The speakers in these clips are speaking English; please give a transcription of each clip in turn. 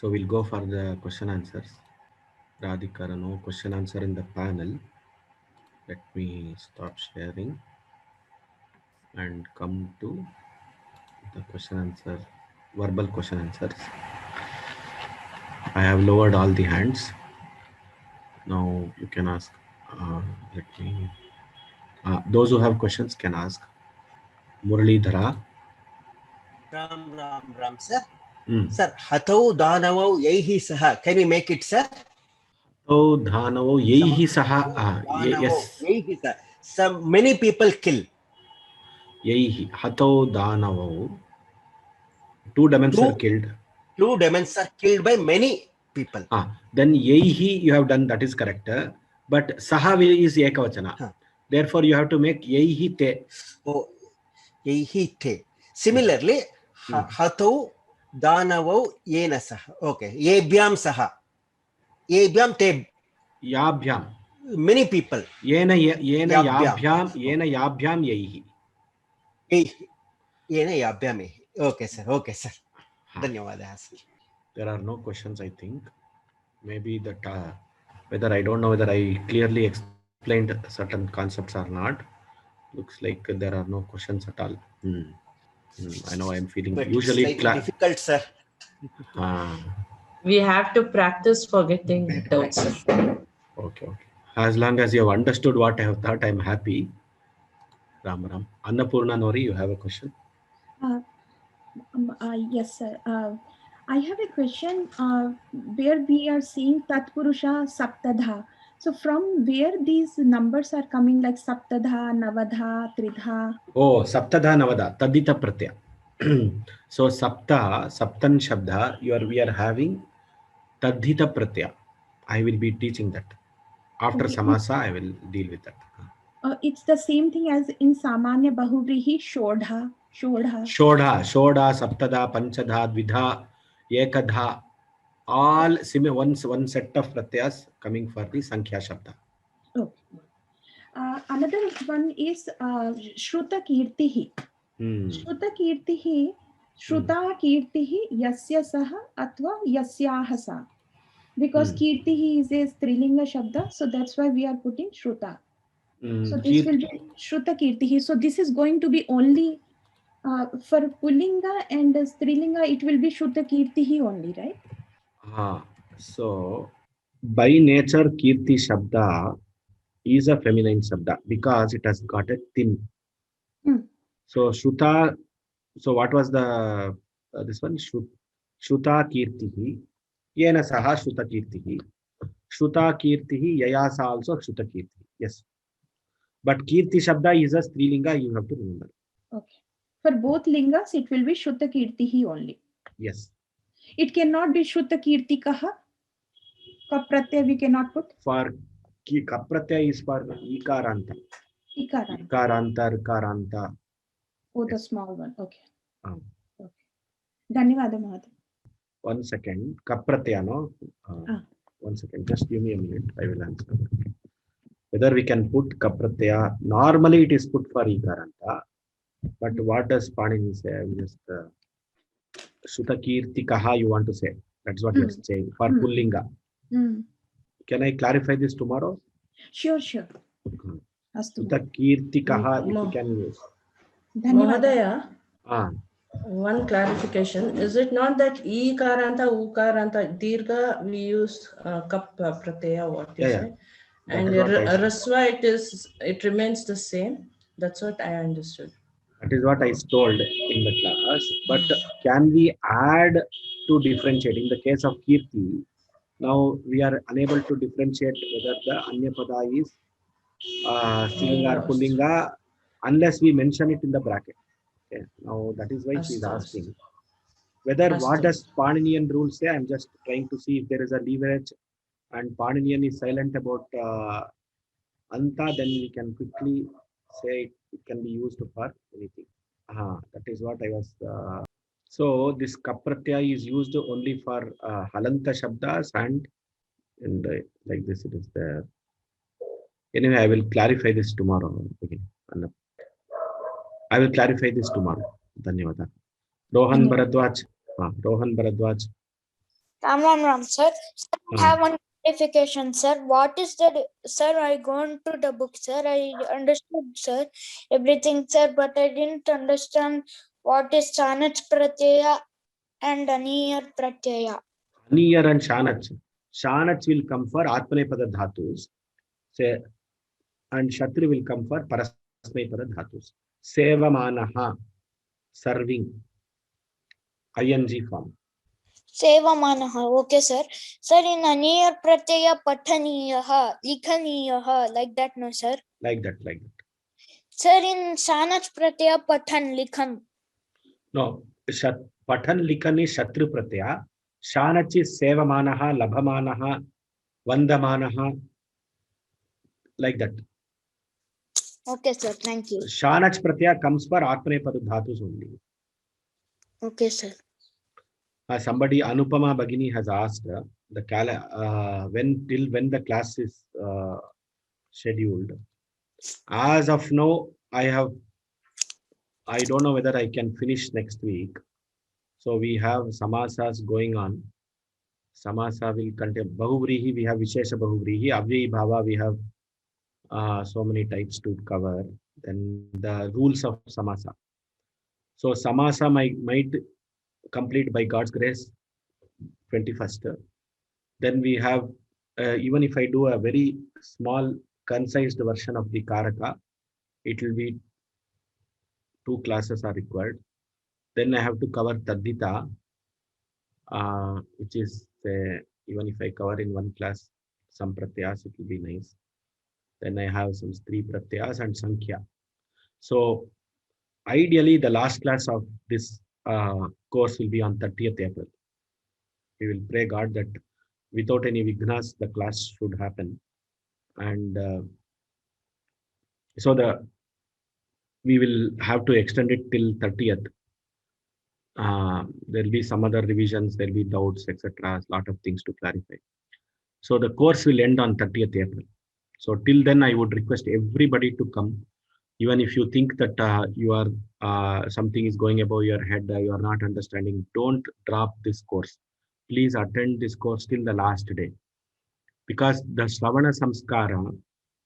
So we'll go for the question answers. Radhika, no question answer in the panel. Let me stop sharing and come to the question answer, verbal question answers. I have lowered all the hands. Now you can ask. Let me. Those who have questions can ask. Muralidhara. Ram, sir. Sir, Hatau Danavau Yehi Saha. Can we make it, sir? Oh, Dhanavo Yehi Saha. Yes. Yehi Saha. Some many people kill. Yehi. Hatau Danavo. Two demons are killed. Two demons are killed by many people. Then Yehi you have done, that is correct. But Saha is Ekavachana. Therefore, you have to make Yehi Te. Oh, Yehi Te. Similarly, Hatau Danavau Yena Saha. Okay. Yebhyam Saha. Yebhyam Te. Yabhyam. Many people. Yena Yabhyam. Yena Yabhyam Yehi. Yena Yabhyam Yehi. Okay, sir. Okay, sir. Dhanyawad. There are no questions, I think. Maybe that whether I don't know whether I clearly explained certain concepts or not. Looks like there are no questions at all. I know I'm feeling but usually it's difficult, sir. We have to practice for getting doubts. Okay. As long as you have understood what I have thought, I'm happy. Ram. Annapurna Nori, you have a question? Yes, sir. I have a question where we are seeing Tatpurusha Saptadha. So from where these numbers are coming, like Saptadha, Navadha, Tridha? Oh, Saptadha, Navadha, Tadita Pratyaya. So Sapta, Saptan Shabda, we are having Tadhita Pratyaya. I will be teaching that. After Samasa, I will deal with that. It's the same thing as in Samanya Bahuvrihi, Shodha. Shodha, Saptada, Panchadha, Dvidha, Ekadha, all one set of pratyas coming for the Sankhya Shabda. Okay. Another one is Shruta Kirtihi. Shruta Kirtihi, Shruta Kirtihi, Yasya Saha Atva Yasyaha Sa. Because Kirtihi is a Strilinga Shabda, so that's why we are putting Shruta. So this will be Shruta Kirtihi. So this is going to be only for Pullinga and Strilinga, it will be Shruta Kirtihi only, right? So by nature, Kirti Shabda is a feminine Shabda because it has got a tin. So Shruta, so what was the this one? Shruta Kirtihi. Yena Saha Shruta Kirtihi. Shruta Kirtihi, Yayasa also Shruta Kirtihi. Yes. But Kirti Shabda is a Strilinga, you have to remember. Okay. For both lingas, it will be Shruta Kirtihi only. Yes. It cannot be Shruta Kirtikaha. Kapratyaya we cannot put. For Kapratyaya is for Ikaranta. Ikaranta. Oh, the small one. Okay. Okay. Dhanyavada Mahata. 1 second. Kapratyaya, no? 1 second. Just give me a minute. I will answer. Whether we can put Kapratyaya. Normally it is put for Ikaranta. But what does Panini say? I will just Shutakirti Kaha you want to say. That's what you're saying. For Pullinga. Can I clarify this tomorrow? Sure. Shutakirti Kaha if you can use. Mahadaya, one clarification. Is it not that Ikaranta, Ukaranta, Dirga we use Kap Pratyaya, what you say? And Raswa it remains the same. That's what I understood. That is what I told in the class. But can we add to differentiate? In the case of Kirti, now we are unable to differentiate whether the Anyapada is Strilinga or Pullinga unless we mention it in the bracket. Okay. Now that is why she is asking. Whether what does Paninian rule say? I'm just trying to see if there is a leverage and Paninian is silent about Anta, then we can quickly say it can be used for anything. That is what I was. So this Kapratyaya is used only for Halanta Shabdas and like this it is there. Anyway, I will clarify this tomorrow. Okay. I will clarify this tomorrow. Dhanyavada. Rohan Bharadwaj. Ram, sir. I have one clarification, sir. What is the, sir, I gone to the book, sir. I understood, sir, everything, sir, but I didn't understand what is Chanach Pratyaya and Aniyar Pratyaya. Aniyar and Shanach. Shanach will come for Atmanepada Dhatus. Say, and Shatru will come for Parasmaipada Dhatus. Sevamanaha, serving, ing form. Sevamanaha, okay, sir. Sir, in Aniyar Pratyaya Pathaniyaha, Likhaniyaha, like that, no, sir? Like that. Sir, in Chanach Pratyaya Pathan Likhan. No, Pathan Likhan is Shatru Pratyaya. Shanach is Sevamanaha, Labhamanaha, Vandamanaha, like that. Okay, sir. Thank you. Shanach Pratyaya comes for Atmanepada Dhatus only. Okay, sir. Somebody, Anupama Bagini, has asked when the class is scheduled. As of now, I don't know whether I can finish next week. So we have samasas going on. Samasa will contain Bahuvrihi, we have Vishesha Bahuvrihi, Avyayi Bhava, we have so many types to cover. Then the rules of samasa. So samasa might complete by God's grace 21st. Then we have, even if I do a very small concised version of the Karaka, it will be 2 classes are required. Then I have to cover Tadita, which is, even if I cover in one class some pratyas, it will be nice. Then I have some Stri pratyas and Sankhya. So ideally, the last class of this course will be on 30th April. We will pray God that without any vignas, the class should happen. And so we will have to extend it till 30th. There will be some other revisions, there will be doubts, etc. A lot of things to clarify. So the course will end on 30th April. So till then, I would request everybody to come. Even if you think that you are something is going above your head, you are not understanding, don't drop this course. Please attend this course till the last day. Because the Shravana Samskara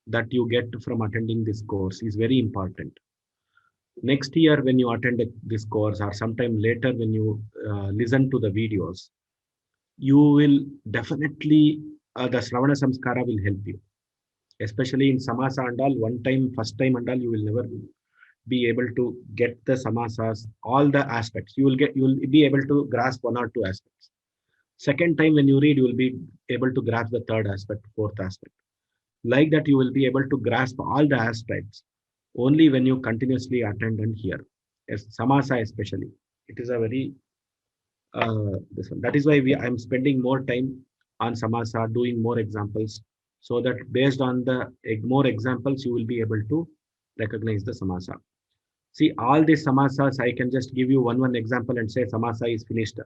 that you get from attending this course is very important. Next year, when you attend this course, or sometime later when you listen to the videos, you will definitely, the Shravana Samskara will help you. Especially in Samasa and all, first time and all, you will never be able to get the Samasas, all the aspects. You will be able to grasp 1 or 2 aspects. Second time when you read, you will be able to grasp the 3rd aspect, 4th aspect. Like that, you will be able to grasp all the aspects only when you continuously attend and hear. As Samasa especially, it is a very this one. That is why I'm spending more time on Samasa, doing more examples, so that based on the more examples, you will be able to recognize the Samasa. See, all these Samasas, I can just give you one example and say Samasa is finished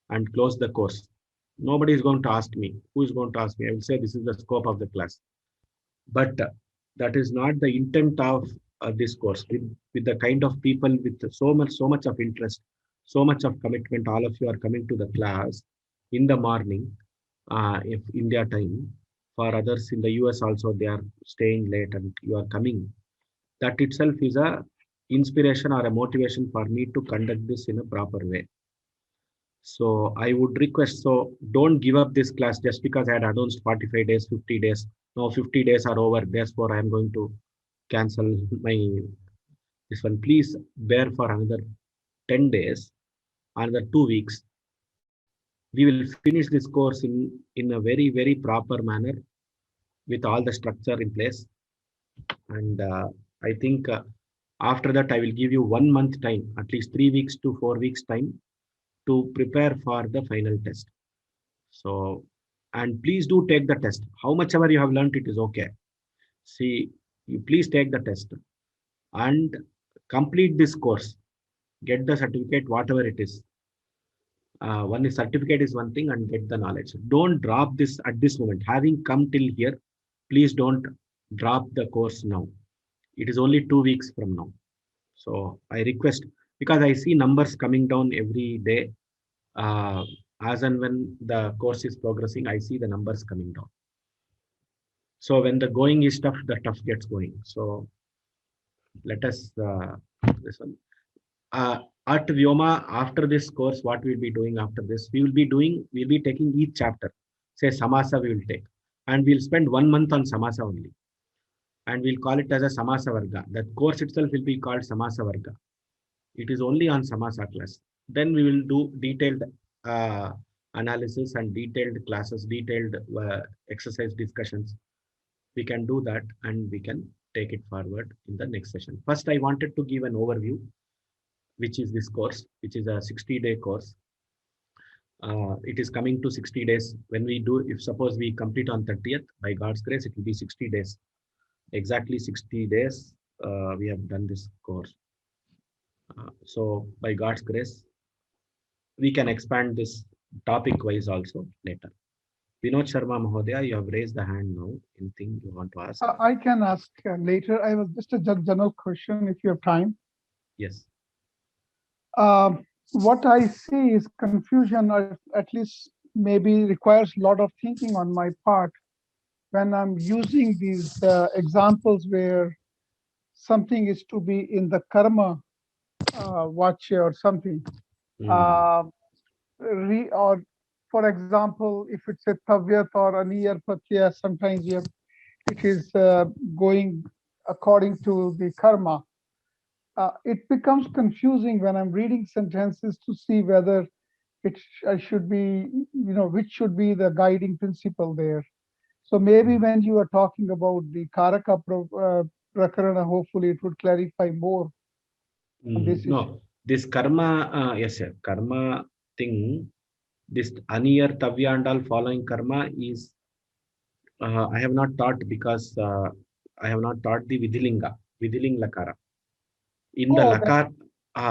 and close the course. Nobody is going to ask me. Who is going to ask me? I will say this is the scope of the class. But that is not the intent of this course. With the kind of people with so much of interest, so much of commitment, all of you are coming to the class in the morning, if India time. For others in the US also, they are staying late and you are coming. That itself is a inspiration or a motivation for me to conduct this in a proper way. So I would request, so don't give up this class just because I had announced 45 days, 50 days. No, 50 days are over. Therefore, I am going to cancel this one. Please bear for another 10 days, another 2 weeks. We will finish this course in a very, very proper manner with all the structure in place. And I think after that, I will give you 1 month time, at least 3 weeks to 4 weeks time to prepare for the final test. So, and please do take the test. How much ever you have learned, it is okay. See, you please take the test and complete this course. Get the certificate, whatever it is. One certificate is one thing, and get the knowledge. Don't drop this at this moment. Having come till here, please don't drop the course now. It is only 2 weeks from now. So I request, because I see numbers coming down every day. as and when the course is progressing, I see the numbers coming down. So when the going is tough, the tough gets going. So let us this one. At Vyoma, after this course, what we'll be doing after this, we'll be taking each chapter. Say Samasa we will take. And we'll spend 1 month on Samasa only. And we'll call it as a Samasa Varga. That course itself will be called Samasa Varga. It is only on Samasa class. Then we will do detailed analysis and detailed classes, detailed exercise discussions. We can do that and we can take it forward in the next session. First, I wanted to give an overview, which is this course, which is a 60-day course. It is coming to 60 days. When we do, if suppose we complete on 30th, by God's grace, it will be 60 days. Exactly 60 days, we have done this course. So by God's grace, we can expand this topic wise also later. Vinod Sharma Mahodaya, you have raised the hand now. Anything you want to ask? I can ask later. I was just a general question if you have time. Yes. What I see is confusion, or at least maybe requires a lot of thinking on my part when I'm using these examples where something is to be in the karma vacha or something. Or for example, if it's a tavyat or aniyar pratyaya, sometimes it is going according to the karma. It becomes confusing when I'm reading sentences to see whether I should be, which should be the guiding principle there. So maybe when you are talking about the Karaka Prakarana, hopefully it would clarify more. No, this karma, yes, sir, karma thing, this aniyar, tavya and all following karma is, I have not taught because I have not taught the Vidhiling Lakara. In the Lakar,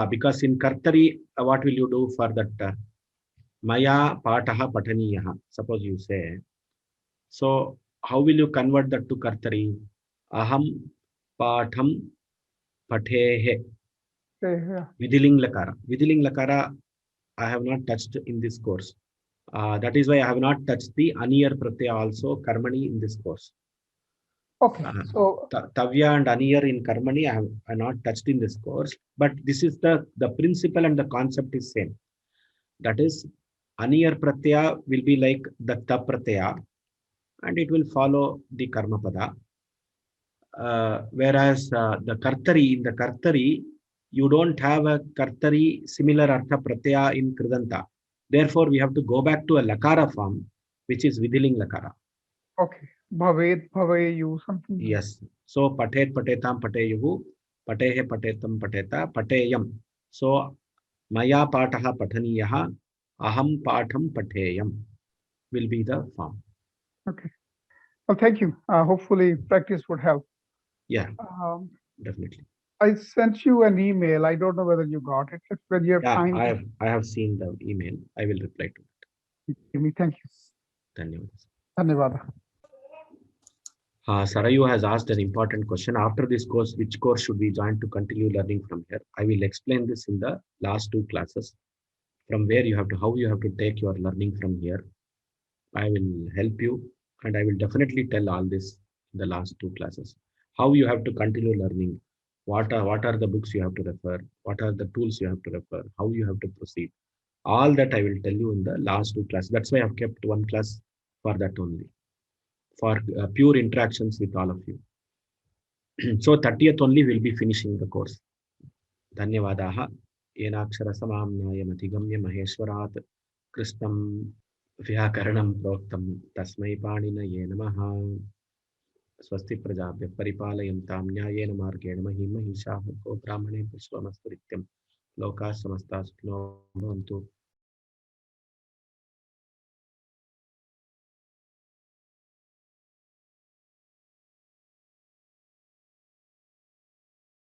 because in Kartari, what will you do for that? Maya Pataha Pataniyaha, suppose you say. So, how will you convert that to Kartari? Aham Patham Patehe. Vidhiling Lakara. Vidhiling Lakara, I have not touched in this course. That is why I have not touched the Aniyar Pratyaya also, Karmani in this course. Okay. So Tavya and Aniyar in Karmani, I have not touched in this course, but this is the principle and the concept is same. That is, Aniyar Pratyaya will be like the Ta Pratyaya and it will follow the Karma Pada. Whereas the Kartari, in the Kartari, you don't have a Kartari similar Artha Pratyaya in Kridanta. Therefore, we have to go back to a Lakara form, which is Vidhiling Lakara. Okay. Bhavet, Bhaveyu, something. Yes. So, Patet, Patetam, Pateyuhu, Patehe, Patetam, Pateta, Pateyam. So, Maya Pataha Pataniyaha, Aham Patham Pateyam will be the form. Okay. Well, thank you. Hopefully, practice would help. Yeah, definitely. I sent you an email. I don't know whether you got it. When you have time. I have seen the email. I will reply to it. Thank you. Dhanyawad. Sarayu has asked an important question. After this course, which course should we join to continue learning from here? I will explain this in the last 2 classes. From where you have to, how you have to take your learning from here. I will help you and I will definitely tell all this in the last 2 classes. How you have to continue learning. What are the books you have to refer? What are the tools you have to refer? How you have to proceed? All that I will tell you in the last 2 classes. That's why I've kept 1 class for that only. For pure interactions with all of you. So 30th only will be finishing the course. Dhanyavadaha. Yenakshara samamnaya matigamya maheshwarat krishnam vyakaranam proktam tasmai paninaye namaha. Swasti prajabhya paripalayantam nyayena margena mahim mahishaha ko brahmane pushvamaspurityam loka samasta sukhino bhavantu.